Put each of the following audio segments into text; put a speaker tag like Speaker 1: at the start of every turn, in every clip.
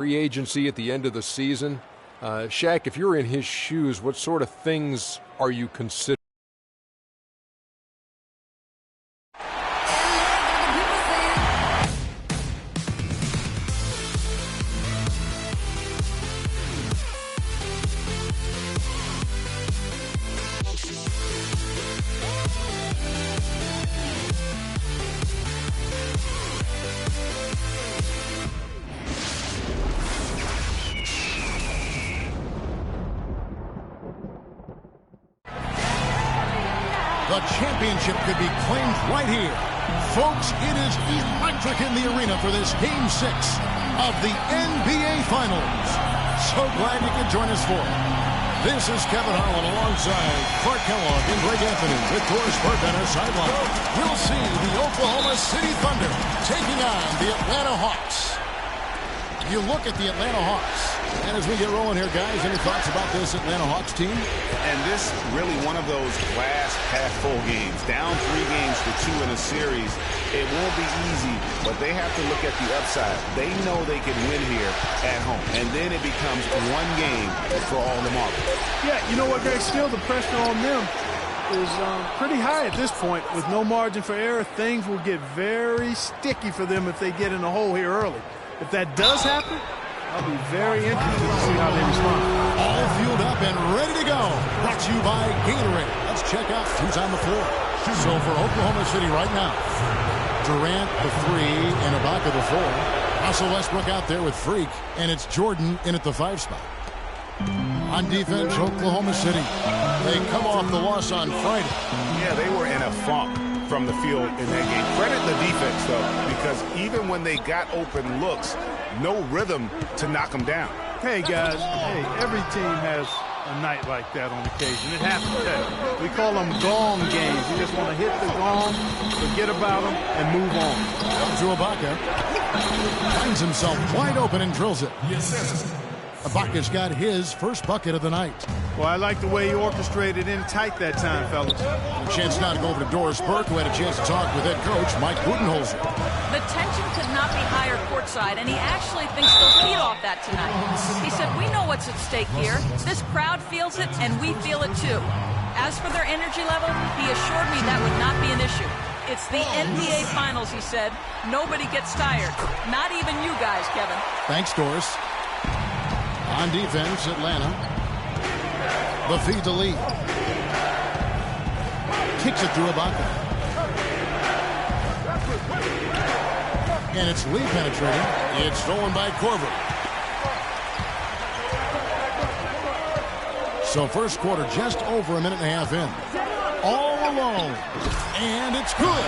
Speaker 1: Free agency at the end of the season. Shaq, if you're in his shoes, what sort of things are you considering?
Speaker 2: The championship could be claimed right here. Folks, it is electric in the arena for this Game 6 of the NBA Finals. So glad you could join us for it. This is Kevin Harlan alongside Clark Kellogg and Greg Anthony with Doris Burke on our sideline. We'll see the Oklahoma City Thunder taking on the Atlanta Hawks. You look at the Atlanta Hawks. And as we get rolling here, guys, any thoughts about this Atlanta Hawks team?
Speaker 3: And this really one of those glass half full games. Down 3 games to 2 in a series. It won't be easy, but they have to look at the upside. They know they can win here at home. And then it becomes one game for all the marbles.
Speaker 4: Yeah, you know what, Greg? Still, the pressure on them is pretty high at this point. With no margin for error, things will get very sticky for them if they get in a hole here early. If that does happen, I'll be very interested to see how they respond.
Speaker 2: All fueled up and ready to go. Brought to you by Gatorade. Let's check out who's on the floor. So for Oklahoma City right now, Durant the 3 and Ibaka the 4. Russell Westbrook out there with Freak, and it's Jordan in at the 5 spot. On defense, Oklahoma City. They come off the loss on Friday.
Speaker 3: Yeah, they were in a funk from the field in that game. Credit the defense, though, because even when they got open looks, no rhythm to knock them down.
Speaker 4: Hey, guys, hey, every team has a night like that on occasion. It happens. Hey, we call them gong games. You just want to hit the gong, forget about them, and move on.
Speaker 2: To Ibaka. Finds himself wide open and drills it. Yes. Ibaka's got his first bucket of the night.
Speaker 4: Well, I like the way he orchestrated in tight that time, fellas.
Speaker 2: A chance now to go over to Doris Burke, who had a chance to talk with head coach Mike Budenholzer.
Speaker 5: The tension could not be higher courtside, and he actually thinks they'll feed off that tonight. He said, we know what's at stake here. This crowd feels it, and we feel it too. As for their energy level, he assured me that would not be an issue. It's the NBA Finals, he said. Nobody gets tired. Not even you guys, Kevin.
Speaker 2: Thanks, Doris. On defense, Atlanta. The feed to Lee. Kicks it to Ibaka. And it's Lee penetrating. It's stolen by Korver. So first quarter just over a minute and a half in. All alone. And it's good.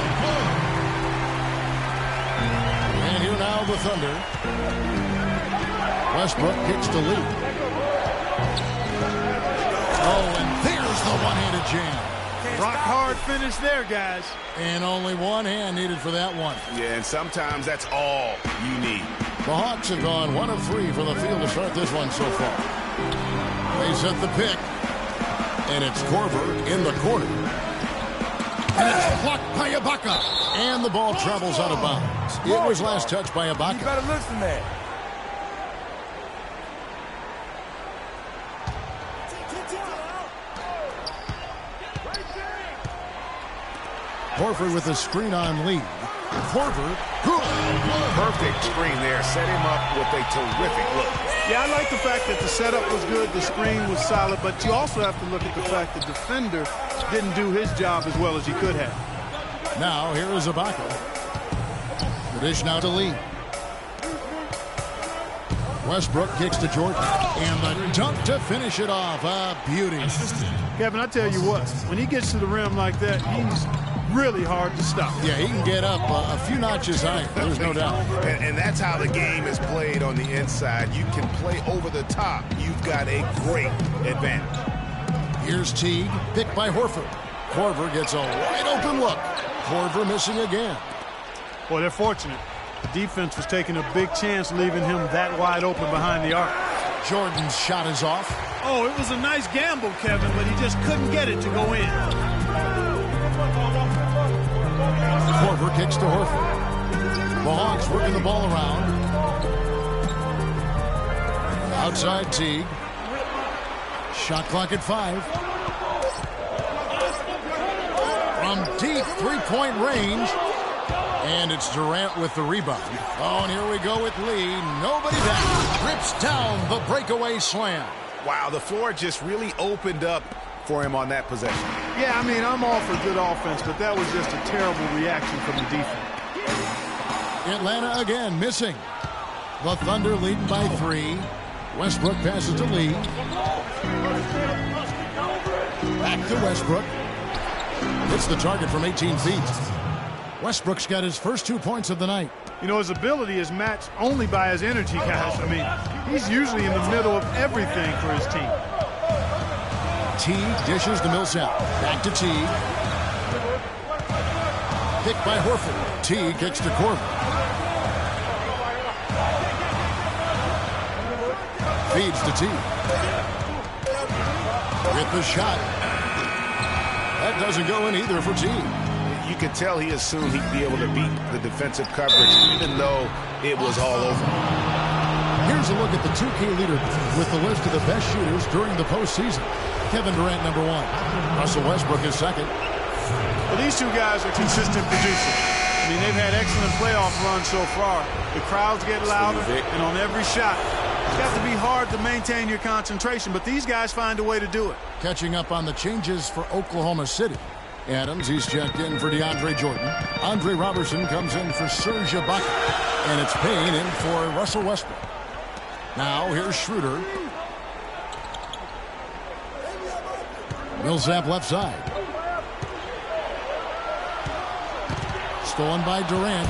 Speaker 2: And here now the Thunder. Westbrook kicks to Lee. Oh, and there's the one-handed jam.
Speaker 4: Rock hard finish there, guys.
Speaker 2: And only one hand needed for that one.
Speaker 3: Yeah, and sometimes that's all you need.
Speaker 2: The Hawks have gone 1 of 3 from the field to start this one so far. They set the pick. And it's Korver in the corner. And it's blocked by Ibaka. And the ball travels out of bounds. It was last touched by Ibaka.
Speaker 6: You better listen there.
Speaker 2: Horford with a screen on Lee. Horford, good.
Speaker 3: Perfect screen there. Set him up with a terrific look.
Speaker 4: Yeah, I like the fact that the setup was good, the screen was solid, but you also have to look at the fact the defender didn't do his job as well as he could have.
Speaker 2: Now, here is Ibaka. The dish now to Lee. Westbrook kicks to Jordan. And the dunk to finish it off. A beauty.
Speaker 4: Kevin, I tell you what, when he gets to the rim like that, he's really hard to stop.
Speaker 2: Yeah, he can get up a few notches higher. There's no doubt.
Speaker 3: And that's how the game is played on the inside. You can play over the top. You've got a great advantage.
Speaker 2: Here's Teague, picked by Horford. Korver gets a wide open look. Korver missing again.
Speaker 4: Boy, they're fortunate. The defense was taking a big chance leaving him that wide open behind the arc.
Speaker 2: Jordan's shot is off.
Speaker 4: Oh, it was a nice gamble, Kevin, but he just couldn't get it to go in.
Speaker 2: Korver kicks to Horford. The Hawks working the ball around. Outside Teague. Shot clock at 5. From deep three-point range. And it's Durant with the rebound. Oh, and here we go with Lee. Nobody back. Rips down the breakaway slam.
Speaker 3: Wow, the floor just really opened up for him on that possession.
Speaker 4: Yeah, I mean, I'm all for good offense, but that was just a terrible reaction from the defense.
Speaker 2: Atlanta again missing. The Thunder leading by 3. Westbrook passes to Lee. Back to Westbrook. Hits the target from 18 feet. Westbrook's got his first 2 points of the night.
Speaker 4: You know, his ability is matched only by his energy, guys. I mean, he's usually in the middle of everything for his team.
Speaker 2: Teague dishes to Millsap. Back to Teague. Picked by Horford. Teague kicks to Corbin. Feeds to Teague. With the shot. That doesn't go in either for Teague.
Speaker 3: You could tell he assumed he'd be able to beat the defensive coverage, even though it was all over.
Speaker 2: Here's a look at the 2K leader with the list of the best shooters during the postseason. Kevin Durant, number 1. Russell Westbrook is second.
Speaker 4: Well, these two guys are consistent producers. I mean, they've had excellent playoff runs so far. The crowds get louder, and on every shot, it's got to be hard to maintain your concentration, but these guys find a way to do it.
Speaker 2: Catching up on the changes for Oklahoma City. Adams, he's checked in for DeAndre Jordan. Andre Robertson comes in for Serge Ibaka. And it's Payne in for Russell Westbrook. Now here's Schroeder. Millsap left side. Stolen by Durant.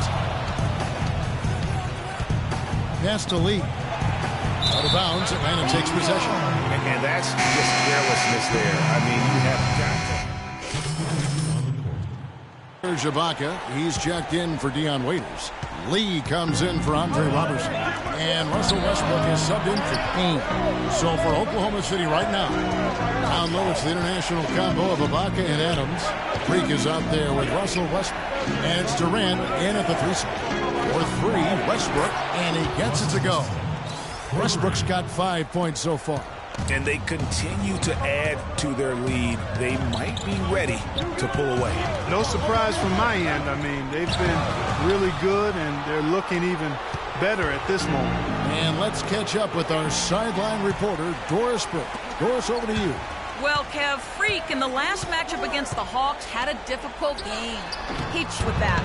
Speaker 2: Pass to Lee. Out of bounds, Atlanta takes possession.
Speaker 3: And that's just carelessness there. I mean, you have got to.
Speaker 2: Serge Ibaka, he's checked in for Dion Waiters. Lee comes in for Andre Robertson. And Russell Westbrook is subbed in for Payne. So for Oklahoma City right now, down low it's the international combo of Ibaka and Adams. Freak is out there with Russell Westbrook. And it's Durant in at the 3 spot. For 3, Westbrook, and he gets it to go. Westbrook's got 5 points so far.
Speaker 3: And they continue to add to their lead. They might be ready to pull away.
Speaker 4: No surprise from my end. I mean, they've been really good, and they're looking even better at this moment.
Speaker 2: And let's catch up with our sideline reporter, Doris Burke. Doris, over to you.
Speaker 5: Well, Kev, Freak in the last matchup against the Hawks had a difficult game. With that,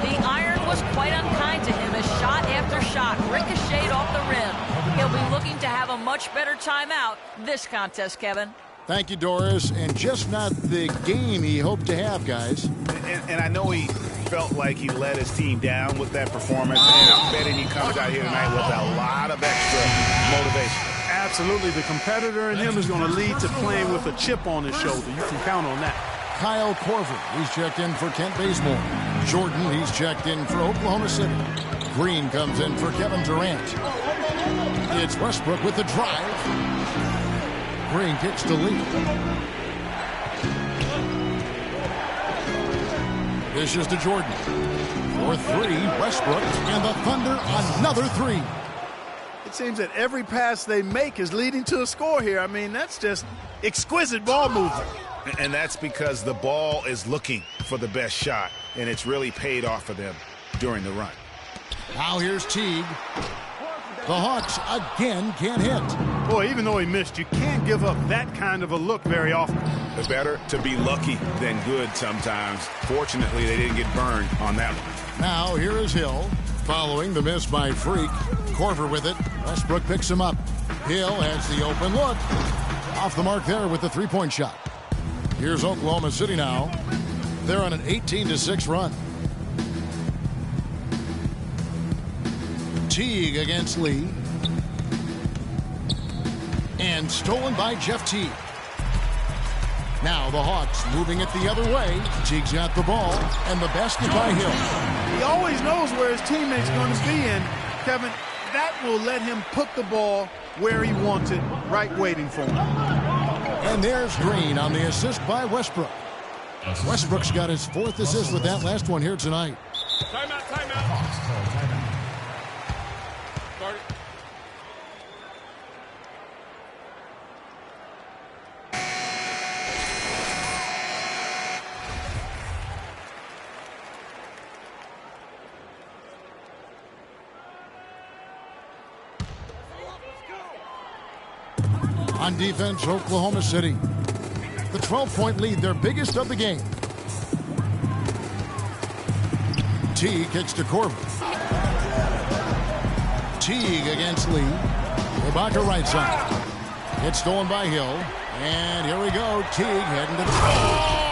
Speaker 5: the iron was quite unkind to him as shot after shot ricocheted off the rim. He'll be looking to have a much better time out this contest, Kevin.
Speaker 2: Thank you, Doris. And just not the game he hoped to have, guys.
Speaker 3: And I know he felt like he let his team down with that performance. And I'm betting he comes out here tonight with a lot of extra motivation.
Speaker 4: Absolutely. The competitor in him is going to lead to playing with a chip on his shoulder. You can count on that.
Speaker 2: Kyle Korver, he's checked in for Kent Bazemore. Jordan, he's checked in for Oklahoma City. Green comes in for Kevin Durant. It's Westbrook with the drive. Green kicks to Lee. Dishes to Jordan. For 3, Westbrook, and the Thunder another 3.
Speaker 4: It seems that every pass they make is leading to a score here. I mean, that's just exquisite ball movement.
Speaker 3: And that's because the ball is looking for the best shot, and it's really paid off for them during the run.
Speaker 2: Now here's Teague. The Hawks again can't hit.
Speaker 4: Boy, even though he missed, you can't give up that kind of a look very often.
Speaker 3: It's better to be lucky than good sometimes. Fortunately, they didn't get burned on that one.
Speaker 2: Now here is Hill, following the miss by Freak. Korver with it. Westbrook picks him up. Hill has the open look. Off the mark there with the three-point shot. Here's Oklahoma City now. They're on an 18-6 run. Teague against Lee. And stolen by Jeff Teague. Now the Hawks moving it the other way. Teague's got the ball, and the basket by Hill.
Speaker 4: He always knows where his teammate's going to be, and Kevin, that will let him put the ball where he wants it, right waiting for him.
Speaker 2: And there's Green on the assist by Westbrook. Westbrook's got his 4th assist with that last one here tonight.
Speaker 6: Timeout. Start it.
Speaker 2: On defense, Oklahoma City. The 12-point lead, their biggest of the game. Teague kicks to Corbin. Teague against Lee. Ibaka right side. It's stolen by Hill. And here we go. Teague heading to the...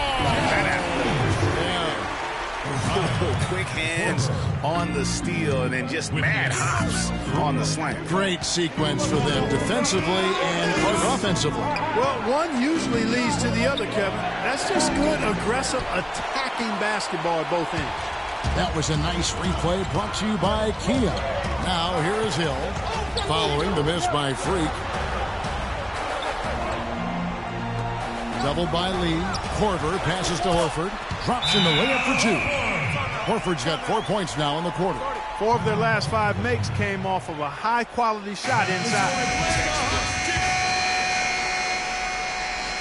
Speaker 3: Quick hands on the steal and then just mad hops on the slant.
Speaker 2: Great sequence for them defensively and offensively.
Speaker 4: Well, one usually leads to the other, Kevin. That's just good, aggressive, attacking basketball at both ends.
Speaker 2: That was a nice replay brought to you by Kia. Now here is Hill following the miss by Freak. Doubled by Lee. Korver passes to Horford. Drops in the layup for two. Horford's got 4 points now in the quarter.
Speaker 4: 4 of their last 5 makes came off of a high-quality shot inside.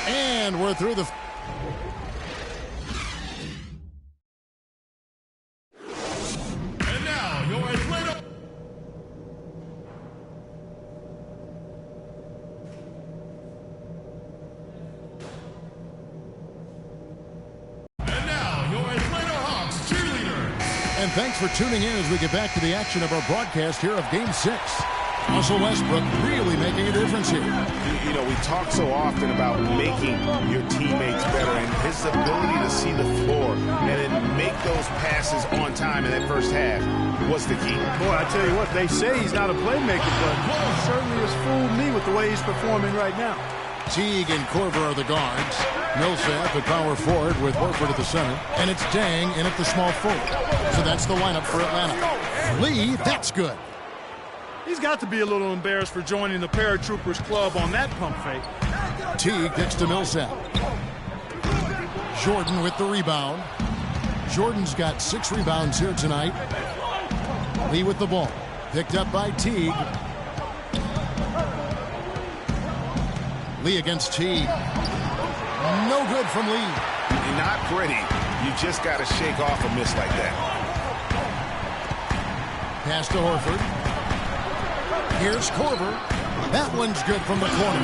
Speaker 2: And we're through the...
Speaker 6: And now, your Atlanta...
Speaker 2: And thanks for tuning in as we get back to the action of our broadcast here of Game 6. Russell Westbrook really making a difference here.
Speaker 3: You know, we talk so often about making your teammates better, and his ability to see the floor and then make those passes on time in that first half was the key.
Speaker 4: Boy, I tell you what, they say he's not a playmaker, but he certainly has fooled me with the way he's performing right now.
Speaker 2: Teague and Korver are the guards. Millsap at power forward with Horford at the center. And it's Dang in at the small forward. So that's the lineup for Atlanta. Lee, that's good.
Speaker 4: He's got to be a little embarrassed for joining the Paratroopers Club on that pump fake.
Speaker 2: Teague gets to Millsap. Jordan with the rebound. Jordan's got 6 rebounds here tonight. Lee with the ball. Picked up by Teague. Lee against Teague. No good from Lee.
Speaker 3: Not pretty. You just got to shake off a miss like that.
Speaker 2: Pass to Horford. Here's Korver. That one's good from the corner.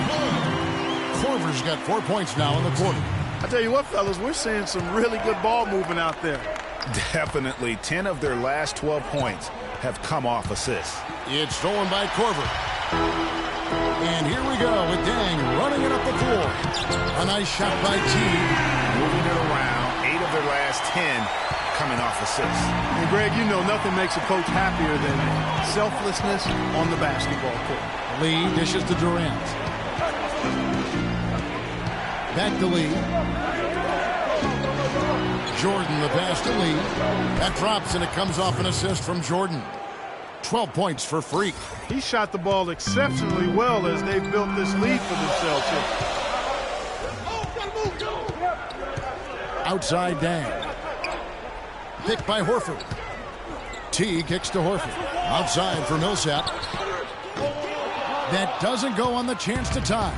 Speaker 2: Korver's got 4 points now in the quarter.
Speaker 4: I tell you what, fellas, we're seeing some really good ball movement out there.
Speaker 3: Definitely. 10 of their last 12 points have come off assists.
Speaker 2: It's stolen by Korver. And here we go with Dang running it up the floor. A nice shot by Teague.
Speaker 3: Moving it around. 8 of their last 10 coming off assists.
Speaker 4: And Greg, you know nothing makes a coach happier than selflessness on the basketball court.
Speaker 2: Lee dishes to Durant. Back to Lee. Jordan the pass to Lee. That drops and it comes off an assist from Jordan. 12 points for Freak.
Speaker 4: He shot the ball exceptionally well as they've built this lead for themselves here.
Speaker 2: Outside Dang. Picked by Horford. T kicks to Horford. Outside for Millsap. That doesn't go on the chance to tie.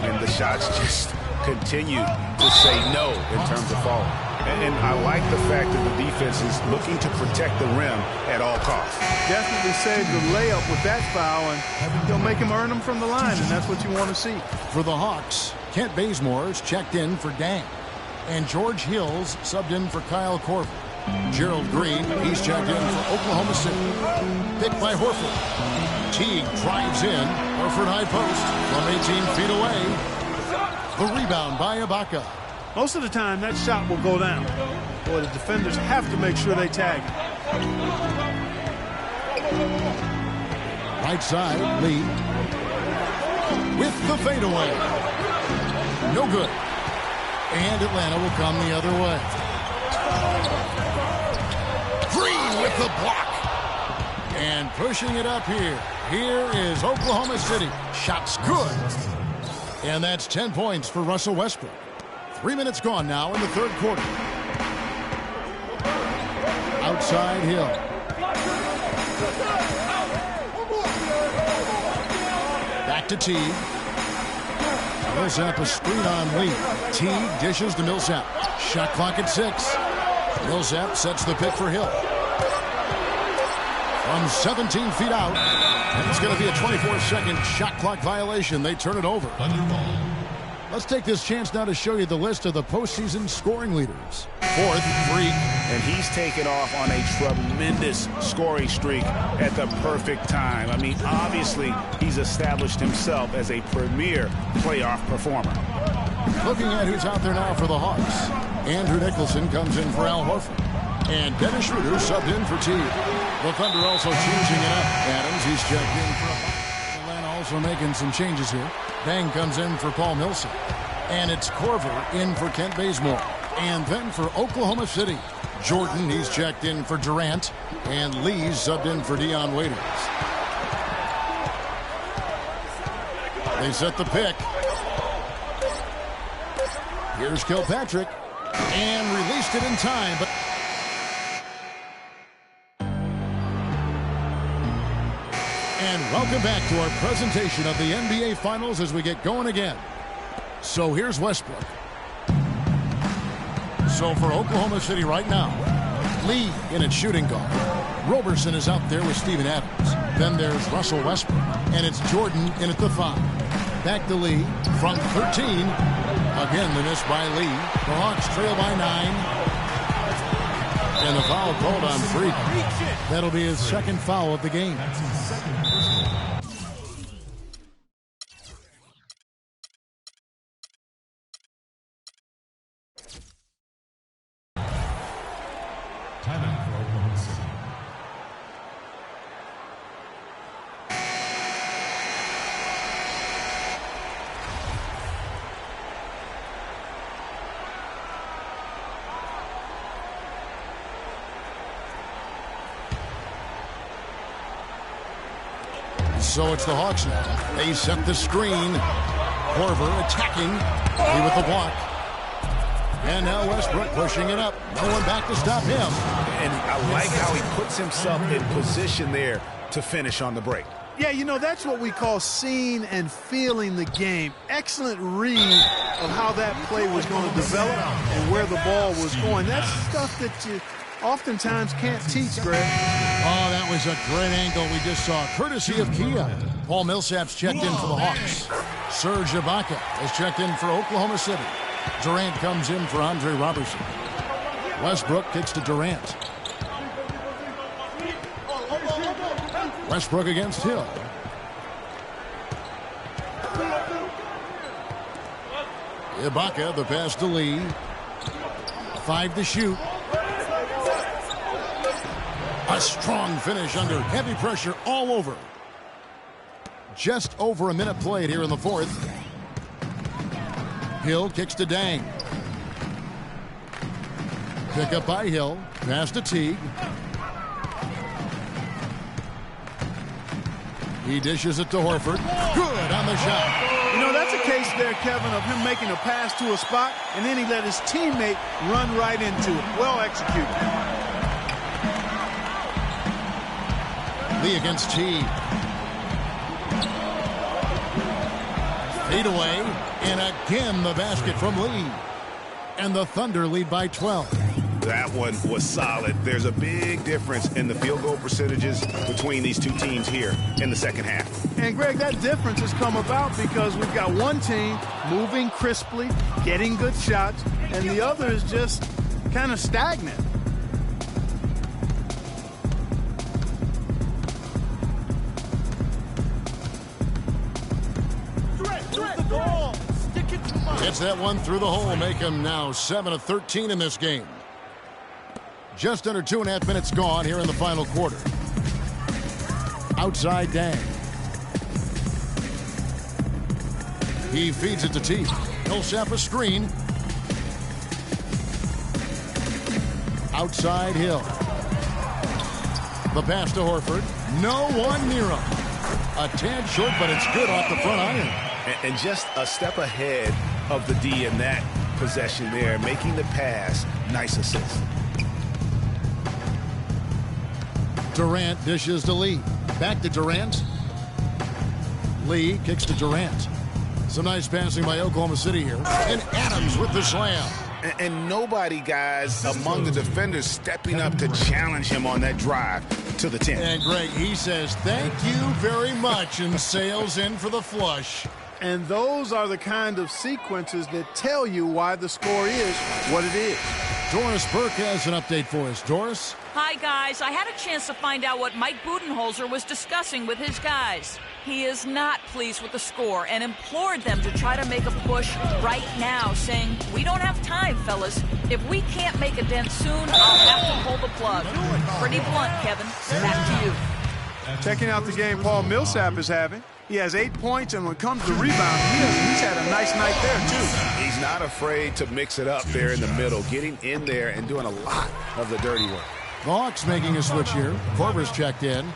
Speaker 3: And the shots just continue to say no in terms of falling. And I like the fact that the defense is looking to protect the rim at all costs.
Speaker 4: Definitely saved the layup with that foul, and they'll make him earn them from the line, and that's what you want to see.
Speaker 2: For the Hawks, Kent Bazemore's checked in for Dang. And George Hill's subbed in for Kyle Korver. Gerald Green, he's checked in for Oklahoma City. Picked by Horford. Teague drives in. Horford high post from 18 feet away. The rebound by Ibaka.
Speaker 4: Most of the time, that shot will go down. Boy, the defenders have to make sure they tag him.
Speaker 2: Right side, Lee. With the fadeaway. No good. And Atlanta will come the other way. Green with the block. And pushing it up here. Here is Oklahoma City. Shots good. And that's 10 points for Russell Westbrook. 3 minutes gone now in the third quarter. Outside Hill. Back to Teague. Millsap a screen on Lee. Teague dishes to Millsap. Shot clock at 6. Millsap sets the pick for Hill. From 17 feet out. And it's going to be a 24-second shot clock violation. They turn it over. Let's take this chance now to show you the list of the postseason scoring leaders. Fourth, Freak.
Speaker 3: And he's taken off on a tremendous scoring streak at the perfect time. I mean, obviously, he's established himself as a premier playoff performer.
Speaker 2: Looking at who's out there now for the Hawks. Andrew Nicholson comes in for Al Horford. And Dennis Schroeder subbed in for Teague. The Thunder also changing it up. Adams, he's checked in for Atlanta, also making some changes here. Bang comes in for Paul Millsap. And it's Korver in for Kent Bazemore. And then for Oklahoma City, Jordan, he's checked in for Durant. And Lee's subbed in for Dion Waiters. They set the pick. Here's Kilpatrick. And released it in time, but and welcome back to our presentation of the NBA Finals as we get going again. So here's Westbrook. So for Oklahoma City right now, Lee in at shooting guard. Roberson is out there with Steven Adams. Then there's Russell Westbrook. And it's Jordan in at the 5. Back to Lee from 13. Again, the miss by Lee. The Hawks trail by 9. And the foul called on Freak. That'll be his second foul of the game.
Speaker 6: Timeout for Oklahoma City.
Speaker 2: So it's the Hawks now. They set the screen. Korver attacking. Lee with the block. And now Westbrook pushing it up. No one back to stop him.
Speaker 3: And I like how he puts himself in position there to finish on the break.
Speaker 4: Yeah, you know, that's what we call seeing and feeling the game. Excellent read of how that play was going to develop and where the ball was going. That's stuff that you oftentimes can't teach, Greg.
Speaker 2: Oh, that was a great angle we just saw, courtesy of Kia. Paul Millsap's checked in for the Hawks. Serge Ibaka has checked in for Oklahoma City. Durant comes in for Andre Robertson. Westbrook kicks to Durant. Westbrook against Hill. Ibaka, the pass to Lee. 5 to shoot. A strong finish under heavy pressure all over. Just over a minute played here in the fourth. Hill kicks to Dang. Pick up by Hill. Pass to Teague. He dishes it to Horford. Good on the shot.
Speaker 4: You know, that's a case there, Kevin, of him making a pass to a spot, and then he let his teammate run right into it. Well executed.
Speaker 2: Lee against Teague. Fade away, and again the basket from Lee. And the Thunder lead by 12.
Speaker 3: That one was solid. There's a big difference in the field goal percentages between these two teams here in the second half.
Speaker 4: And, Greg, that difference has come about because we've got one team moving crisply, getting good shots, and the other is just kind of stagnant.
Speaker 2: Gets that one through the hole, make him now 7 of 13 in this game. Just under 2.5 minutes gone here in the final quarter. Outside Dang. He feeds it to Teague. Millsap a screen. Outside Hill. The pass to Horford. No one near him. A tad short, but it's good off the front iron.
Speaker 3: And just a step ahead of the D in that possession there, making the pass. Nice assist.
Speaker 2: Durant dishes to Lee. Back to Durant. Lee kicks to Durant. Some nice passing by Oklahoma City here. And Adams with the slam.
Speaker 3: And nobody, guys, among the defenders stepping up to challenge him on that drive. to the 10.
Speaker 2: And Greg, he says thank you very much and sails in for the flush.
Speaker 4: And those are the kind of sequences that tell you why the score is what it is.
Speaker 2: Doris Burke has an update for us. Doris?
Speaker 5: Hi, guys. I had a chance to find out what Mike Budenholzer was discussing with his guys. He is not pleased with the score and implored them to try to make a push right now, saying, "We don't have time, fellas. If we can't make a dent soon, I'll have to pull the plug." Pretty blunt, Kevin. Back to you.
Speaker 4: Checking out the game Paul Millsap is having. He has 8 points, and when it comes to rebounding, he's had a nice night there, too.
Speaker 3: He's not afraid to mix it up there in the middle, getting in there and doing a lot of the dirty work.
Speaker 2: The Hawks making a switch here. Korver's checked in.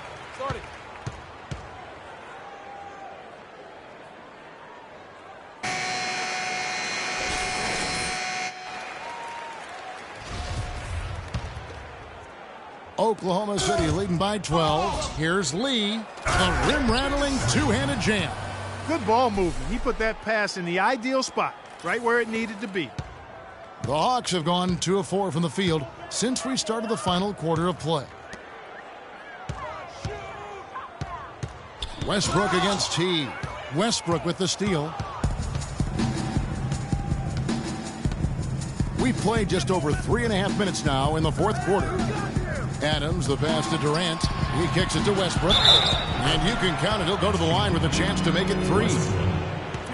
Speaker 2: Oklahoma City leading by 12. Here's Lee. A rim-rattling two-handed jam.
Speaker 4: Good ball movement. He put that pass in the ideal spot, right where it needed to be.
Speaker 2: The Hawks have gone 2 of 4 from the field since we started the final quarter of play. Westbrook against T. Westbrook with the steal. We played just over 3.5 minutes now in the fourth quarter. Adams, the pass to Durant. He kicks it to Westbrook. And you can count it. He'll go to the line with a chance to make it 3.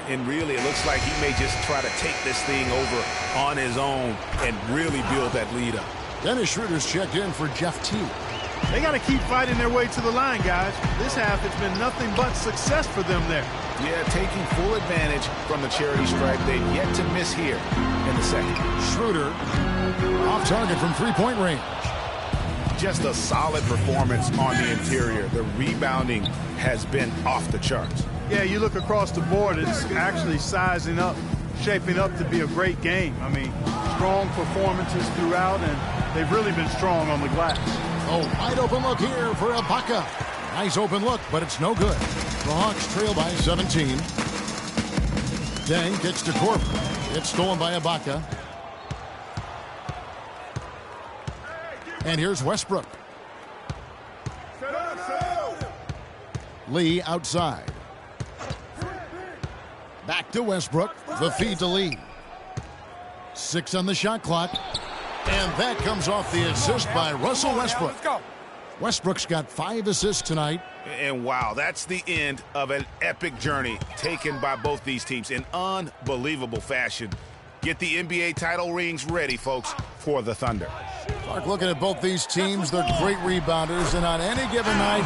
Speaker 3: And really, it looks like he may just try to take this thing over on his own and really build that lead up.
Speaker 2: Dennis Schroeder's checked in for Jeff T.
Speaker 4: They got to keep fighting their way to the line, guys. This half, it's been nothing but success for them there.
Speaker 3: Yeah, taking full advantage from the charity stripe. They've yet to miss here in the second.
Speaker 2: Schroeder off target from three-point range.
Speaker 3: Just a solid performance on the interior. The rebounding has been off the charts.
Speaker 4: Yeah, you look across the board, it's actually sizing up, shaping up to be a great game. I mean, strong performances throughout, and they've really been strong on the glass.
Speaker 2: Oh, wide open look here for Ibaka. Nice open look, but it's no good. The Hawks trail by 17. Deng kicks to Korver. It's stolen by Ibaka. And here's Westbrook. Lee outside. Back to Westbrook. The feed to Lee. 6 on the shot clock. And that comes off the assist by Russell Westbrook. Westbrook's got 5 assists tonight.
Speaker 3: And wow, that's the end of an epic journey taken by both these teams in unbelievable fashion. Get the NBA title rings ready, folks, for the Thunder.
Speaker 2: Clark, looking at both these teams, they're great rebounders, and on any given night,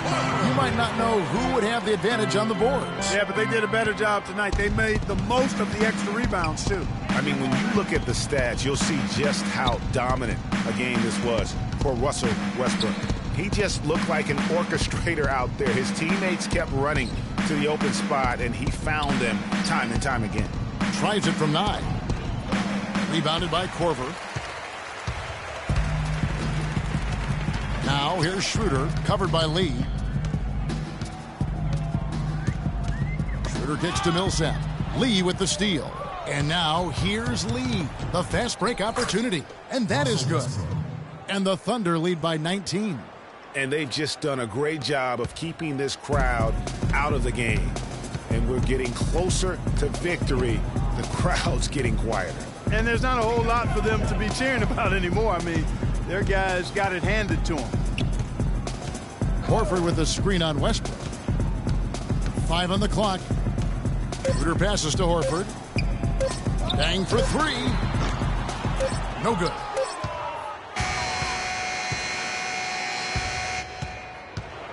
Speaker 2: you might not know who would have the advantage on the boards.
Speaker 4: Yeah, but they did a better job tonight. They made the most of the extra rebounds, too.
Speaker 3: I mean, when you look at the stats, you'll see just how dominant a game this was for Russell Westbrook. He just looked like an orchestrator out there. His teammates kept running to the open spot, and he found them time and time again.
Speaker 2: Tries it from 9. Rebounded by Korver. Now here's Schroeder, covered by Lee. Schroeder kicks to Millsap. Lee with the steal. And now here's Lee. The fast break opportunity. And that is good. And the Thunder lead by 19.
Speaker 3: And they've just done a great job of keeping this crowd out of the game. And we're getting closer to victory. The crowd's getting quieter.
Speaker 4: And there's not a whole lot for them to be cheering about anymore. I mean, their guys got it handed to them.
Speaker 2: Horford with the screen on Westbrook. 5 on the clock. Schroeder passes to Horford. Deng for 3. No good.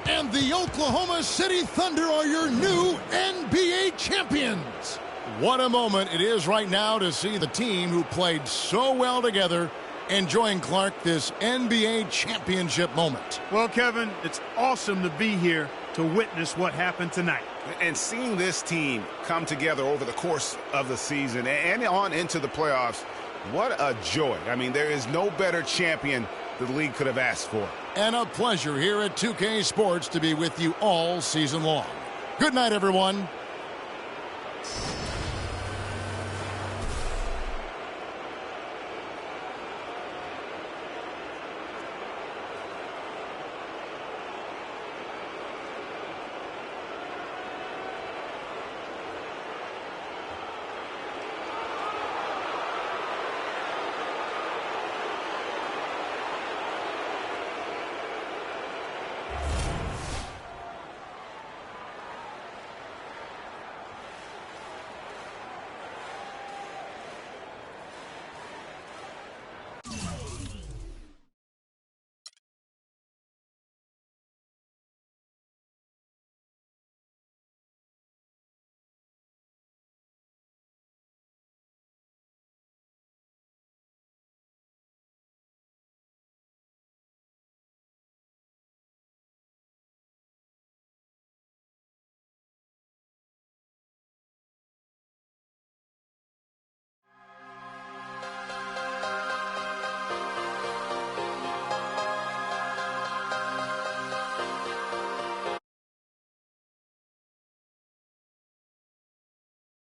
Speaker 2: And the Oklahoma City Thunder are your new NBA champions. What a moment it is right now to see the team who played so well together enjoying, Clark, this NBA championship moment.
Speaker 4: Well, Kevin, it's awesome to be here to witness what happened tonight.
Speaker 3: And seeing this team come together over the course of the season and on into the playoffs, what a joy. I mean, there is no better champion the league could have asked for.
Speaker 2: And a pleasure here at 2K Sports to be with you all season long. Good night, everyone.